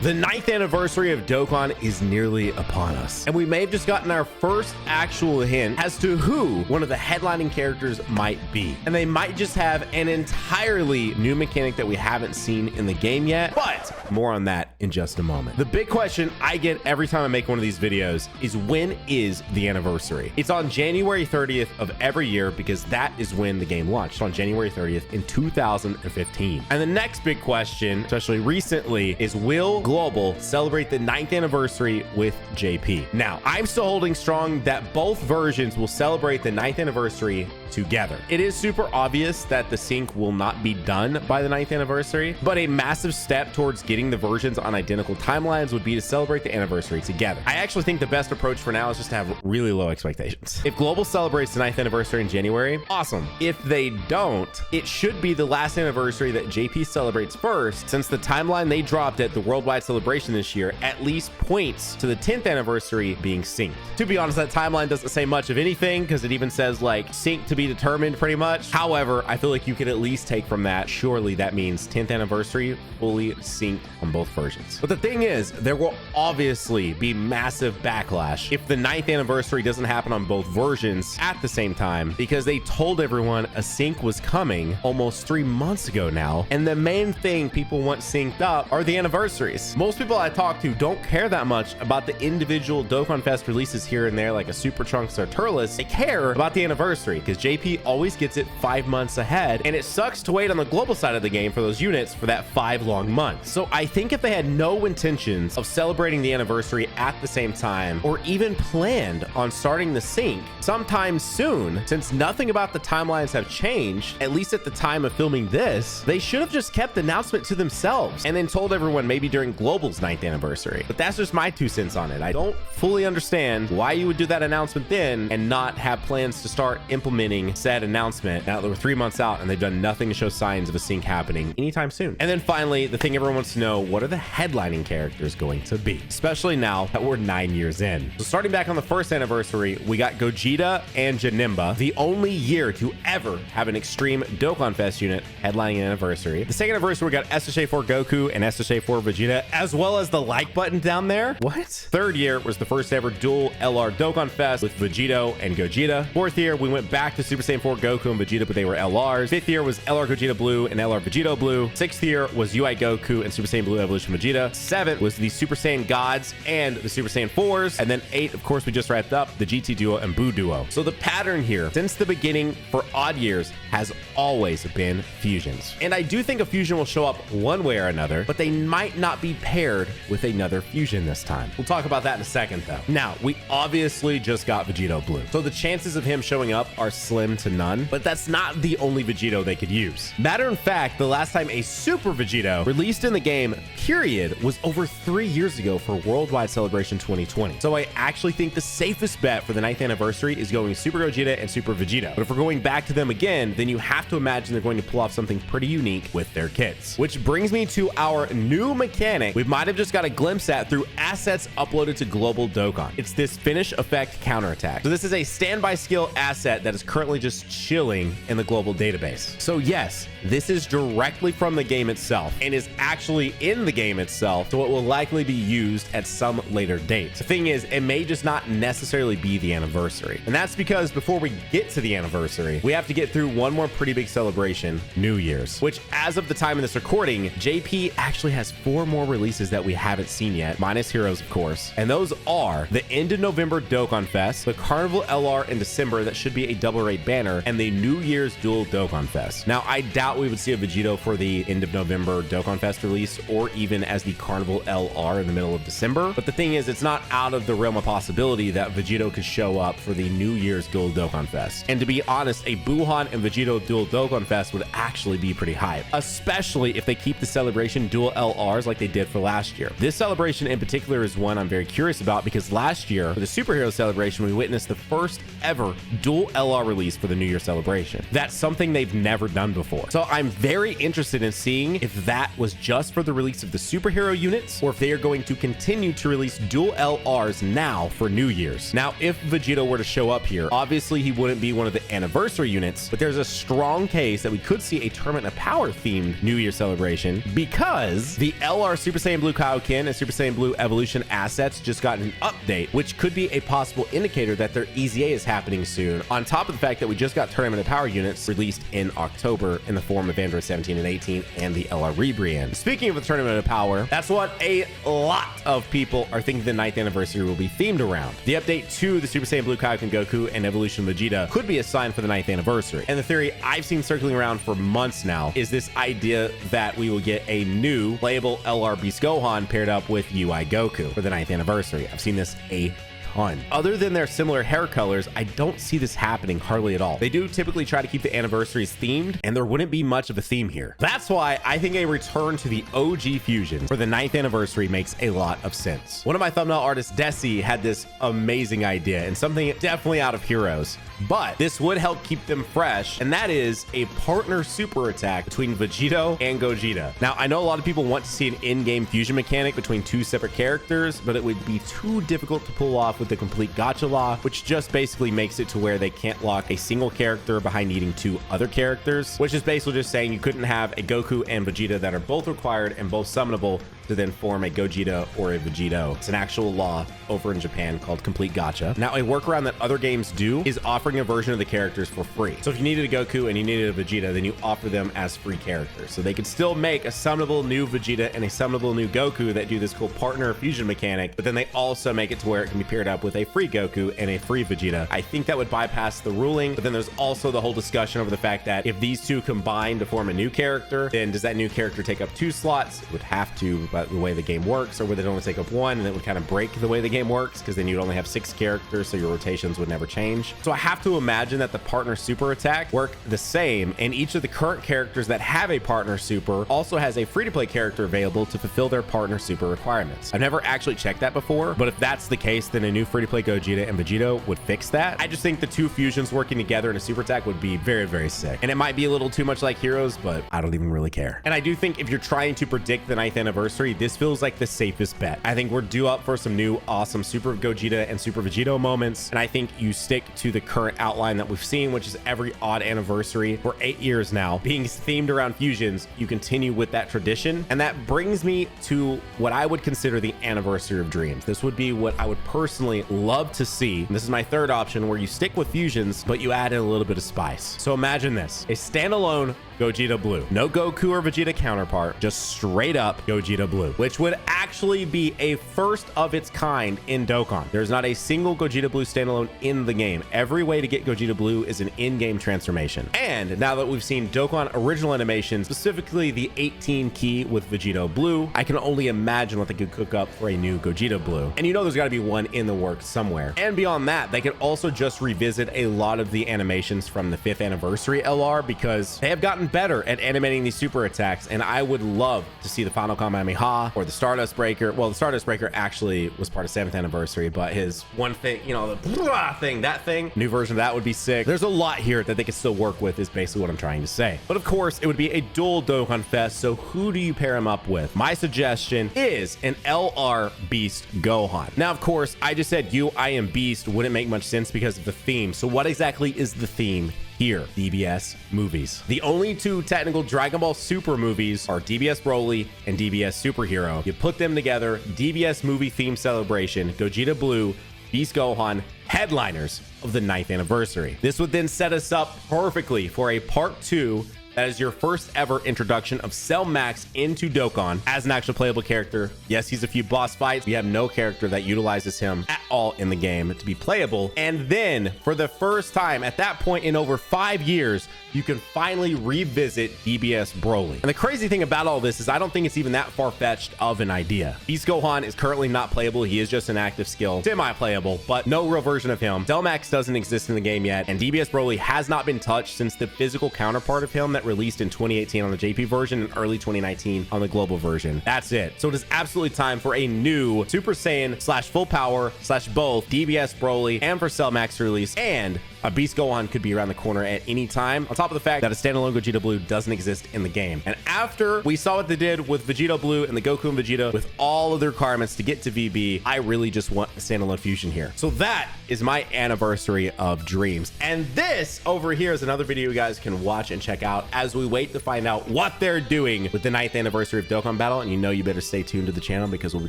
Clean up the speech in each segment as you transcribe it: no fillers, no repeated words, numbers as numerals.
The 9th anniversary of Dokkan is nearly upon us, and we may have just gotten our first actual hint as to who one of the headlining characters might be. And they might just have an entirely new mechanic that we haven't seen in the game yet, but more on that in just a moment. The big question I get every time I make one of these videos is, when is the anniversary? It's on January 30th of every year because that is when the game launched, on January 30th in 2015. And the next big question, especially recently, is will Global celebrate the 9th anniversary with JP? Now, I'm still holding strong that both versions will celebrate the 9th anniversary together. It is super obvious that the sync will not be done by the 9th anniversary, but a massive step towards getting the versions on identical timelines would be to celebrate the anniversary together. I actually think the best approach for now is just to have really low expectations. If Global celebrates the 9th anniversary in January, awesome. If they don't, it should be the last anniversary that JP celebrates first, since the timeline they dropped at the worldwide celebration this year at least points to the 10th anniversary being synced. To be honest, that timeline doesn't say much of anything because it even says like sync to be determined pretty much. However, I feel like you could at least take from that, surely that means 10th anniversary fully synced on both versions. But the thing is, there will obviously be massive backlash if the 9th anniversary doesn't happen on both versions at the same time, because they told everyone a sync was coming almost 3 months ago now, and the main thing people want synced up are the anniversaries. Most people I talk to don't care that much about the individual Dokkan Fest releases here and there, like a Super Trunks or Turles. They care about the anniversary because JP always gets it 5 months ahead, and it sucks to wait on the global side of the game for those units for that 5 long months. So I think if they had no intentions of celebrating the anniversary at the same time, or even planned on starting the sync sometime soon, since nothing about the timelines have changed, at least at the time of filming this, they should have just kept the announcement to themselves and then told everyone maybe during Global's 9th anniversary. But that's just my 2 cents on it. I don't fully understand why you would do that announcement then and not have plans to start implementing said announcement now that we're 3 months out and they've done nothing to show signs of a sync happening anytime soon. And then finally, the thing everyone wants to know, what are the headlining characters going to be? Especially now that we're 9 years in. So starting back on the 1st anniversary, we got Gogeta and Janemba, the only year to ever have an extreme Dokkan Fest unit headlining an anniversary. The 2nd anniversary, we got SSJ4 Goku and SSJ4 Vegeta, as well as the like button down there. What? 3rd year was the first ever dual LR Dokkan Fest with Vegito and Gogeta. 4th year, we went back to Super Saiyan 4 Goku and Vegeta, but they were LRs. 5th year was LR Gogeta Blue and LR Vegito Blue. 6th year was UI Goku and Super Saiyan Blue Evolution Vegeta. 7th was the Super Saiyan Gods and the Super Saiyan 4s. And then 8th, of course, we just wrapped up the GT Duo and Buu Duo. So the pattern here, since the beginning for odd years, has always been fusions. And I do think a fusion will show up one way or another, but they might not be paired with another fusion this time. We'll talk about that in a second, though. Now, we obviously just got Vegito Blue, so the chances of him showing up are slim to none, but that's not the only Vegito they could use. Matter of fact, the last time a Super Vegito released in the game, period, was over 3 years ago for Worldwide Celebration 2020. So I actually think the safest bet for the 9th anniversary is going Super Gogeta and Super Vegito. But if we're going back to them again, then you have to imagine they're going to pull off something pretty unique with their kits. Which brings me to our new mechanic we might have just got a glimpse at through assets uploaded to Global Dokkan. It's this Finish Effect Counterattack. So this is a standby skill asset that is currently just chilling in the global database. So yes, this is directly from the game itself and is actually in the game itself, so it will likely be used at some later date. The thing is, it may just not necessarily be the anniversary. And that's because before we get to the anniversary, we have to get through one more pretty big celebration, New Year's, which as of the time of this recording, JP actually has 4 more releases that we haven't seen yet, minus Heroes, of course. And those are the end of November Dokkan Fest, the Carnival LR in December that should be a double rate banner, and the New Year's Dual Dokkan Fest. Now, I doubt we would see a Vegito for the end of November Dokkan Fest release, or even as the Carnival LR in the middle of December. But the thing is, it's not out of the realm of possibility that Vegito could show up for the New Year's Dual Dokkan Fest. And to be honest, a Buhan and Vegito Dual Dokkan Fest would actually be pretty hype, especially if they keep the celebration dual LRs like they did for last year. This celebration in particular is one I'm very curious about because last year for the superhero celebration, we witnessed the first ever dual LR release for the New Year celebration. That's something they've never done before. So I'm very interested in seeing if that was just for the release release of the superhero units, or if they are going to continue to release dual LRs now for New Year's. Now, if Vegito were to show up here, obviously he wouldn't be one of the anniversary units, but there's a strong case that we could see a Tournament of Power themed New Year celebration, because the LR Super Saiyan Blue Kaioken and Super Saiyan Blue Evolution assets just got an update, which could be a possible indicator that their EZA is happening soon, on top of the fact that we just got Tournament of Power units released in October in the form of Android 17 and 18 and the LR rebrand. Speaking of the Tournament of Power, that's what a lot of people are thinking the 9th anniversary will be themed around. The update to the Super Saiyan Blue Kaioken Goku and Evolution Vegeta could be a sign for the 9th anniversary. And the theory I've seen circling around for months now is this idea that we will get a new playable LR Beast Gohan paired up with UI Goku for the 9th anniversary. I've seen this a ton. Other than their similar hair colors, I don't see this happening hardly at all. They do typically try to keep the anniversaries themed, and there wouldn't be much of a theme here. That's why I think a return to the OG fusions for the 9th anniversary makes a lot of sense. One of my thumbnail artists, Desi, had this amazing idea, and something definitely out of Heroes, but this would help keep them fresh, and that is a partner super attack between Vegito and Gogeta. Now, I know a lot of people want to see an in-game fusion mechanic between two separate characters, but it would be too difficult to pull off with the complete gacha law, which just basically makes it to where they can't lock a single character behind needing two other characters, which is basically just saying you couldn't have a Goku and Vegeta that are both required and both summonable to then form a Gogeta or a Vegito. It's an actual law over in Japan called complete gacha. Now, a workaround that other games do is offering a version of the characters for free. So if you needed a Goku and you needed a Vegeta, then you offer them as free characters. So they could still make a summonable new Vegeta and a summonable new Goku that do this cool partner fusion mechanic, but then they also make it to where it can be paired up with a free Goku and a free Vegeta. I think that would bypass the ruling, but then there's also the whole discussion over the fact that if these two combine to form a new character, then does that new character take up 2 slots? It would have to, but the way the game works, or would it only take up 1, and it would kind of break the way the game works, because then you'd only have 6 characters, so your rotations would never change. So I have to imagine that the partner super attack work the same, and each of the current characters that have a partner super also has a free-to-play character available to fulfill their partner super requirements. I've never actually checked that before, but if that's the case, then a new free-to-play Gogeta and Vegito would fix that. I just think the two fusions working together in a super attack would be very, very sick. And it might be a little too much like Heroes, but I don't even really care. And I do think if you're trying to predict the 9th anniversary, this feels like the safest bet. I think we're due up for some new awesome Super Gogeta and Super Vegito moments, and I think you stick to the current outline that we've seen, which is every odd anniversary for 8 years now being themed around fusions. You continue with that tradition, and that brings me to what I would consider the anniversary of dreams. This would be what I would personally love to see. And this is my third option, where you stick with fusions, but you add in a little bit of spice. So imagine this: a standalone Gogeta Blue. No Goku or Vegeta counterpart, just straight up Gogeta Blue, which would actually be a first of its kind in Dokkan. There's not a single Gogeta Blue standalone in the game. Every way to get Gogeta Blue is an in-game transformation. And now that we've seen Dokkan original animation, specifically the 18 key with Vegito Blue, I can only imagine what they could cook up for a new Gogeta Blue. And you know there's got to be one in the works somewhere. And beyond that, they could also just revisit a lot of the animations from the 5th anniversary LR, because they have gotten better at animating these super attacks, and I would love to see the Final Kamehameha or the Stardust Breaker. Well, the Stardust Breaker actually was part of 7th anniversary, but his one thing, you know, the thing, that thing, new version of that would be sick. There's a lot here that they could still work with, is basically what I'm trying to say. But of course, it would be a dual Dokkan Fest, so who do you pair him up with? My suggestion is an LR Beast Gohan. Now, of course, I just said I am Beast wouldn't make much sense because of the theme. So what exactly is the theme here? DBS movies. The only two technical Dragon Ball Super movies are DBS Broly and DBS Superhero. You put them together, DBS movie theme celebration, Gogeta Blue, Beast Gohan, headliners of the 9th anniversary. This would then set us up perfectly for a part 2 that is your first ever introduction of Cell Max into Dokkan as an actual playable character. Yes, he's a few boss fights. We have no character that utilizes him at all in the game to be playable. And then for the first time at that point in over 5 years, you can finally revisit DBS Broly. And the crazy thing about all this is I don't think it's even that far-fetched of an idea. Beast Gohan is currently not playable. He is just an active skill, semi-playable, but no real version of him. Cell Max doesn't exist in the game yet, and DBS Broly has not been touched since the physical counterpart of him that released in 2018 on the JP version and early 2019 on the global version. That's it. So it is absolutely time for a new Super Saiyan / full power / both DBS Broly and for Cell Max to release. And A Beast Gohan could be around the corner at any time, on top of the fact that a standalone Gogeta Blue doesn't exist in the game. And after we saw what they did with Vegeta Blue and the Goku and Vegeta with all of the requirements to get to VB, I really just want a standalone fusion here. So that is my anniversary of dreams. And this over here is another video you guys can watch and check out as we wait to find out what they're doing with the 9th anniversary of Dokkan Battle. And you know you better stay tuned to the channel because we'll be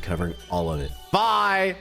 covering all of it. Bye.